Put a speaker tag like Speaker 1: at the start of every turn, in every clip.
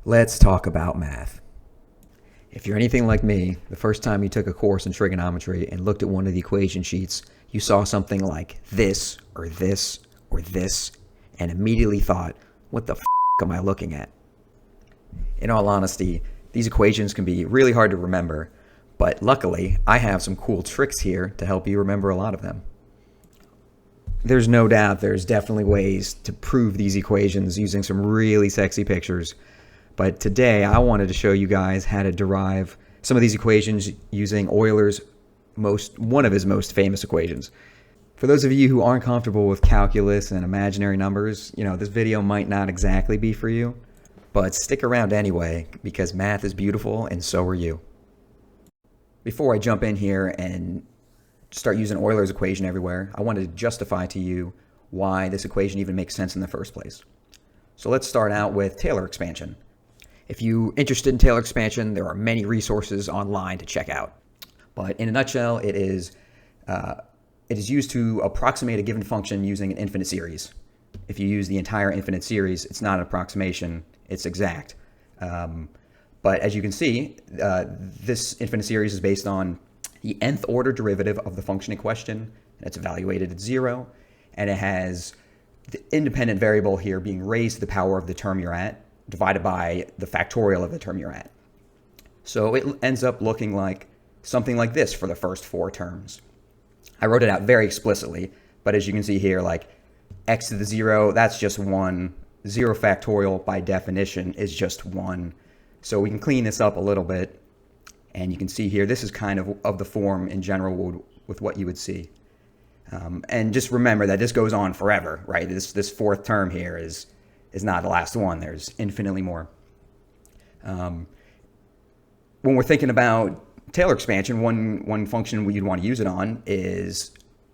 Speaker 1: Let's talk about math. If you're anything like me, the first time you took a course in trigonometry and looked at one of the equation sheets, you saw something like this, or this, or this, and immediately thought, what the f*** am I looking at? In all honesty, these equations can be really hard to remember, but luckily, I have some cool tricks here to help you remember a lot of them. There's no doubt there's definitely ways to prove these equations using some really sexy pictures. But today I wanted to show you guys how to derive some of these equations using Euler's one of his most famous equations. For those of you who aren't comfortable with calculus and imaginary numbers, this video might not exactly be for you, but stick around anyway because math is beautiful and so are you. Before I jump in here and start using Euler's equation everywhere, I wanted to justify to you why this equation even makes sense in the first place. So let's start out with Taylor expansion. If you're interested in Taylor expansion, there are many resources online to check out. But in a nutshell, it is used to approximate a given function using an infinite series. If you use the entire infinite series, it's not an approximation, it's exact. But as you can see, this infinite series is based on the nth order derivative of the function in question, and it's evaluated at 0, and it has the independent variable here being raised to the power of the term you're at, divided by the factorial of the term you're at. So it ends up looking like something like this for the first 4 terms. I wrote it out very explicitly, but as you can see here, like x to the 0, that's just 1. 0 factorial by definition is just 1. So we can clean this up a little bit, and you can see here, this is kind of the form in general with what you would see. And just remember that this goes on forever, right? This 4th term here is not the last one. There's infinitely more. When we're thinking about Taylor expansion, one function you'd want to use it on is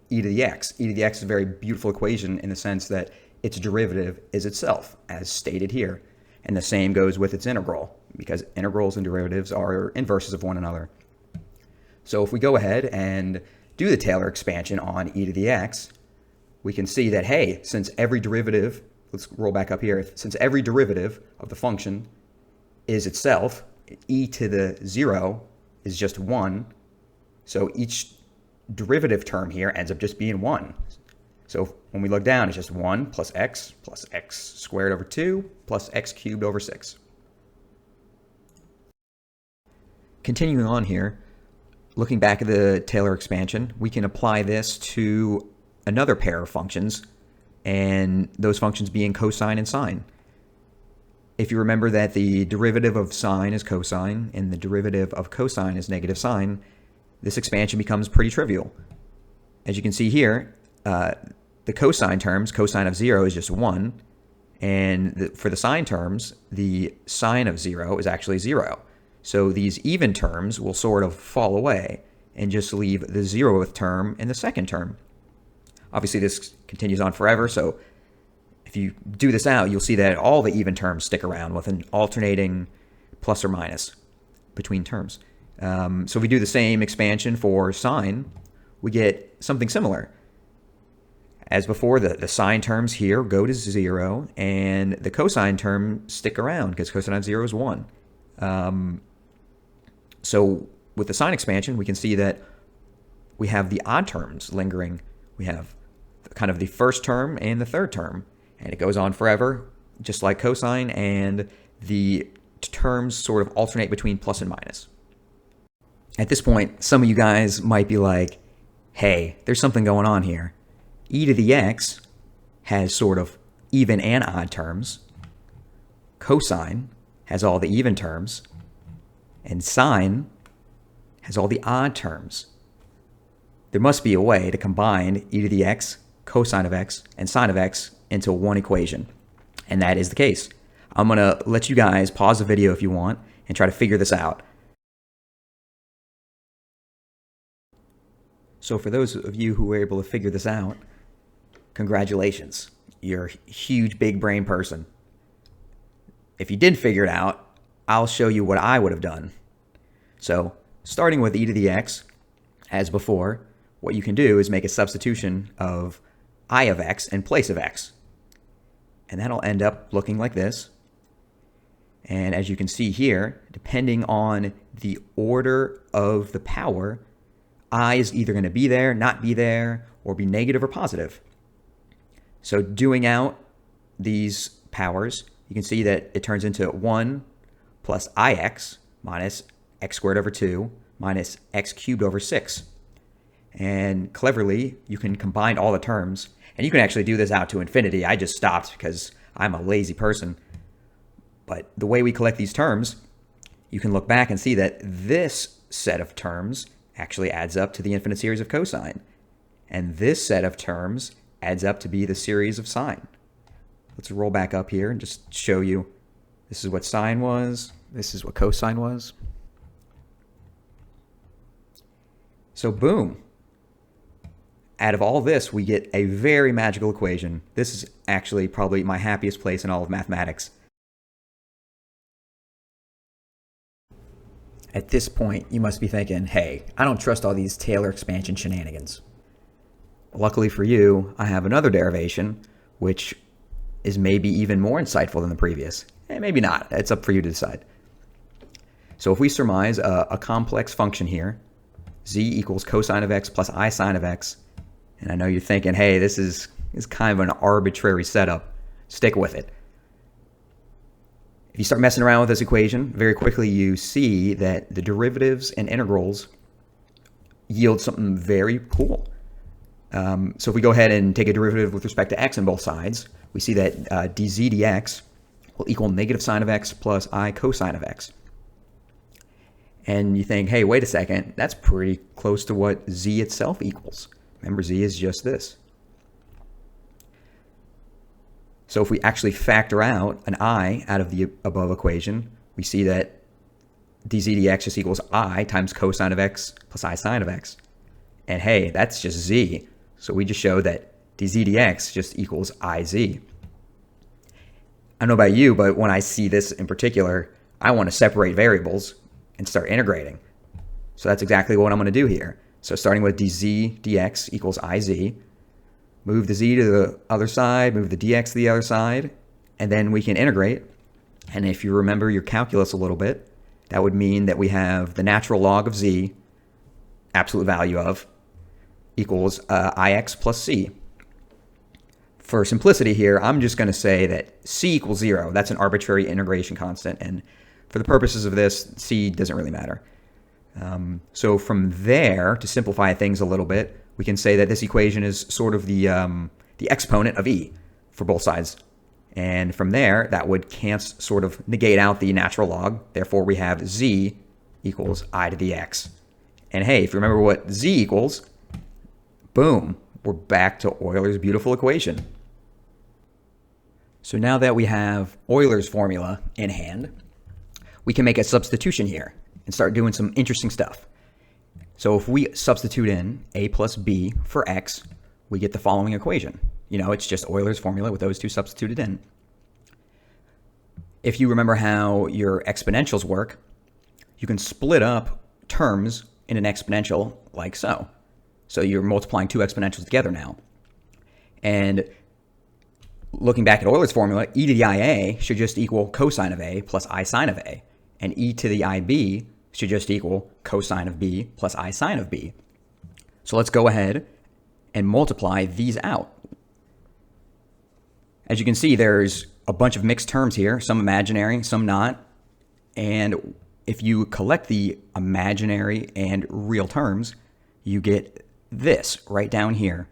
Speaker 1: e to the x. E to the x is a very beautiful equation in the sense that its derivative is itself, as stated here. And the same goes with its integral, because integrals and derivatives are inverses of one another. So if we go ahead and do the Taylor expansion on e to the x, we can see that, hey, since every derivative, let's roll back up here, since every derivative of the function is itself, e to the 0 is just 1, so each derivative term here ends up just being 1. So when we look down, it's just 1 plus x squared over 2 plus x cubed over 6. Continuing on here, looking back at the Taylor expansion, we can apply this to another pair of functions, and those functions being cosine and sine. If you remember that the derivative of sine is cosine and the derivative of cosine is negative sine, this expansion becomes pretty trivial. As you can see here, the cosine terms, cosine of 0 is just 1, and for the sine terms, the sine of 0 is actually 0. So these even terms will sort of fall away and just leave the 0th term in the second term. Obviously, this continues on forever, so if you do this out, you'll see that all the even terms stick around with an alternating plus or minus between terms. So if we do the same expansion for sine, we get something similar. As before, the sine terms here go to 0, and the cosine terms stick around because cosine of 0 is 1. So with the sine expansion, we can see that we have the odd terms lingering. We have kind of the first term and the third term, and it goes on forever, just like cosine, and the terms sort of alternate between plus and minus. At this point, some of you guys might be like, hey, there's something going on here. E to the x has sort of even and odd terms. Cosine has all the even terms. And sine has all the odd terms. There must be a way to combine e to the x, cosine of x, and sine of x into one equation. And that is the case. I'm going to let you guys pause the video if you want and try to figure this out. So for those of you who were able to figure this out, congratulations. You're a huge big brain person. If you did figure it out, I'll show you what I would have done. So starting with e to the x, as before, what you can do is make a substitution of I of x in place of x. And that'll end up looking like this. And as you can see here, depending on the order of the power, I is either going to be there, not be there, or be negative or positive. So doing out these powers, you can see that it turns into 1 plus ix minus x squared over 2 minus x cubed over 6. And cleverly, you can combine all the terms. And you can actually do this out to infinity. I just stopped because I'm a lazy person. But the way we collect these terms, you can look back and see that this set of terms actually adds up to the infinite series of cosine. And this set of terms adds up to be the series of sine. Let's roll back up here and just show you this is what sine was, this is what cosine was. So boom. Out of all this, we get a very magical equation. This is actually probably my happiest place in all of mathematics. At this point, you must be thinking, hey, I don't trust all these Taylor expansion shenanigans. Luckily for you, I have another derivation, which is maybe even more insightful than the previous. Maybe not. It's up for you to decide. So if we surmise a complex function here, z equals cosine of x plus I sine of x, and I know you're thinking, hey, this is kind of an arbitrary setup. Stick with it. If you start messing around with this equation, very quickly you see that the derivatives and integrals yield something very cool. So if we go ahead and take a derivative with respect to x on both sides, we see that dz dx will equal negative sine of x plus I cosine of x. And you think, hey, wait a second, that's pretty close to what z itself equals. Remember, z is just this. So if we actually factor out an I out of the above equation, we see that dz dx just equals I times cosine of x plus I sine of x. And hey, that's just z. So we just show that dz dx just equals iz. I don't know about you, but when I see this in particular, I want to separate variables and start integrating. So that's exactly what I'm going to do here. So starting with dz dx equals iz, move the z to the other side, move the dx to the other side, and then we can integrate. And if you remember your calculus a little bit, that would mean that we have the natural log of z, absolute value of, equals ix plus c. For simplicity here, I'm just going to say that c equals 0. That's an arbitrary integration constant. And for the purposes of this, c doesn't really matter. So from there, to simplify things a little bit, we can say that this equation is sort of the exponent of e for both sides. And from there, that would sort of negate out the natural log. Therefore, we have z equals I to the x. And hey, if you remember what z equals, boom, we're back to Euler's beautiful equation. So now that we have Euler's formula in hand, we can make a substitution here and start doing some interesting stuff. So if we substitute in a plus b for x, we get the following equation. You know, it's just Euler's formula with those two substituted in. If you remember how your exponentials work, you can split up terms in an exponential like so. So you're multiplying two exponentials together now. And looking back at Euler's formula, e to the ia should just equal cosine of a plus I sine of a. And e to the ib should just equal cosine of b plus I sine of b. So let's go ahead and multiply these out. As you can see, there's a bunch of mixed terms here, some imaginary, some not. And if you collect the imaginary and real terms, you get this right down here.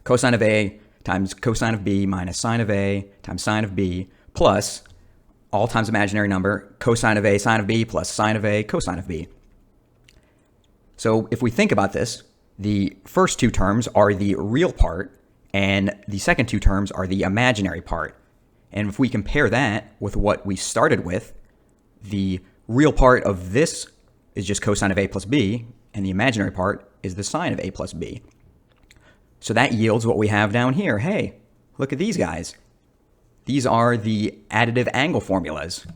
Speaker 1: Cosine of a times cosine of b minus sine of a times sine of b plus all times imaginary number, cosine of a sine of b plus sine of a cosine of b. So if we think about this, the first two terms are the real part, and the second two terms are the imaginary part. And if we compare that with what we started with, the real part of this is just cosine of a plus b, and the imaginary part is the sine of a plus b. So that yields what we have down here. Hey, look at these guys. These are the additive angle formulas.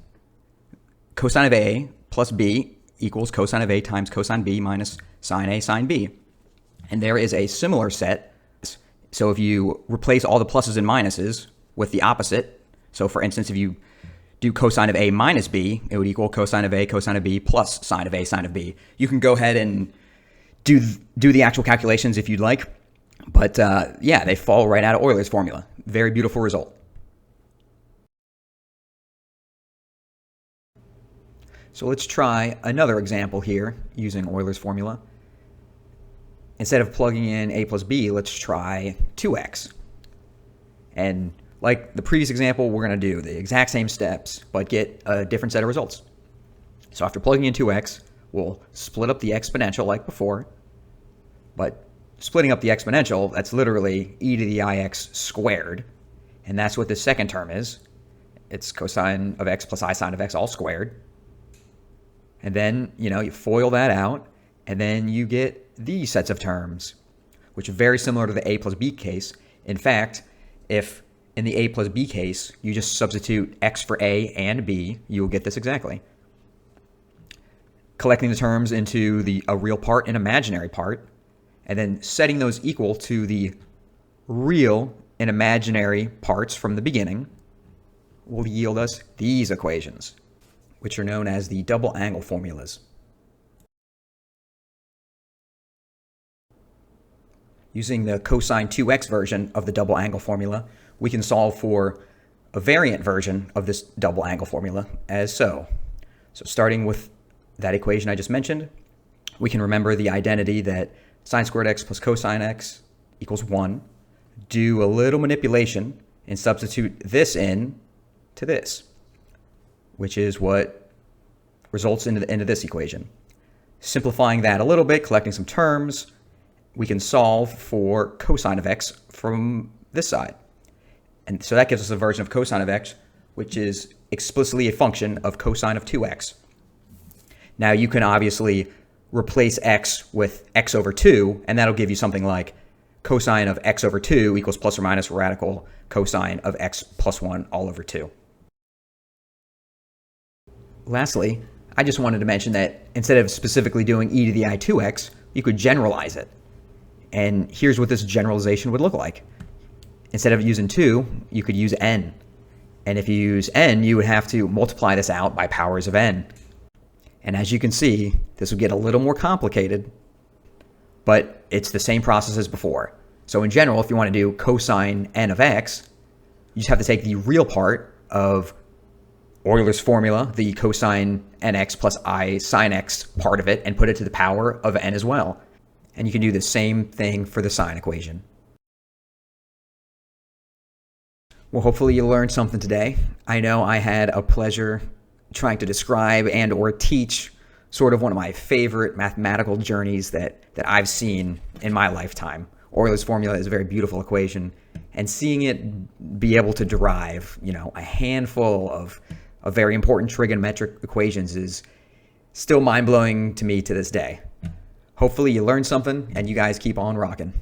Speaker 1: Cosine of a plus b equals cosine of a times cosine b minus sine a sine b. And there is a similar set. So if you replace all the pluses and minuses with the opposite, so for instance, if you do cosine of A minus B, it would equal cosine of A cosine of B plus sine of A sine of B. You can go ahead and do the actual calculations if you'd like. But yeah, they fall right out of Euler's formula. Very beautiful result. So let's try another example here using Euler's formula. Instead of plugging in a plus b, let's try 2x. And like the previous example, we're going to do the exact same steps, but get a different set of results. So after plugging in 2x, we'll split up the exponential like before. But splitting up the exponential, that's literally e to the ix squared. And that's what the second term is. It's cosine of x plus I sine of x all squared. And then, you FOIL that out, and then you get these sets of terms, which are very similar to the a plus b case. In fact, if in the a plus b case, you just substitute x for a and b, you'll get this exactly. Collecting the terms into a real part and imaginary part, and then setting those equal to the real and imaginary parts from the beginning will yield us these equations, which are known as the double angle formulas. Using the cosine 2x version of the double angle formula, we can solve for a variant version of this double angle formula as so. So starting with that equation I just mentioned, we can remember the identity that sine squared x plus cosine x equals 1. Do a little manipulation and substitute this in to this, which is what results into this equation. Simplifying that a little bit, collecting some terms, we can solve for cosine of x from this side. And so that gives us a version of cosine of x, which is explicitly a function of cosine of 2x. Now you can obviously replace x with x over 2, and that'll give you something like cosine of x over 2 equals plus or minus radical cosine of x plus 1 all over 2. Lastly, I just wanted to mention that instead of specifically doing e to the I 2x, you could generalize it. And here's what this generalization would look like. Instead of using 2, you could use n. And if you use n, you would have to multiply this out by powers of n. And as you can see, this would get a little more complicated, but it's the same process as before. So in general, if you want to do cosine n of x, you just have to take the real part of Euler's formula, the cosine nx plus I sine x part of it, and put it to the power of n as well. And you can do the same thing for the sine equation. Well, hopefully you learned something today. I know I had a pleasure trying to describe and or teach sort of one of my favorite mathematical journeys that I've seen in my lifetime. Euler's formula is a very beautiful equation, and seeing it be able to derive, a handful of very important trigonometric equations is still mind-blowing to me to this day. Hopefully you learned something and you guys keep on rocking.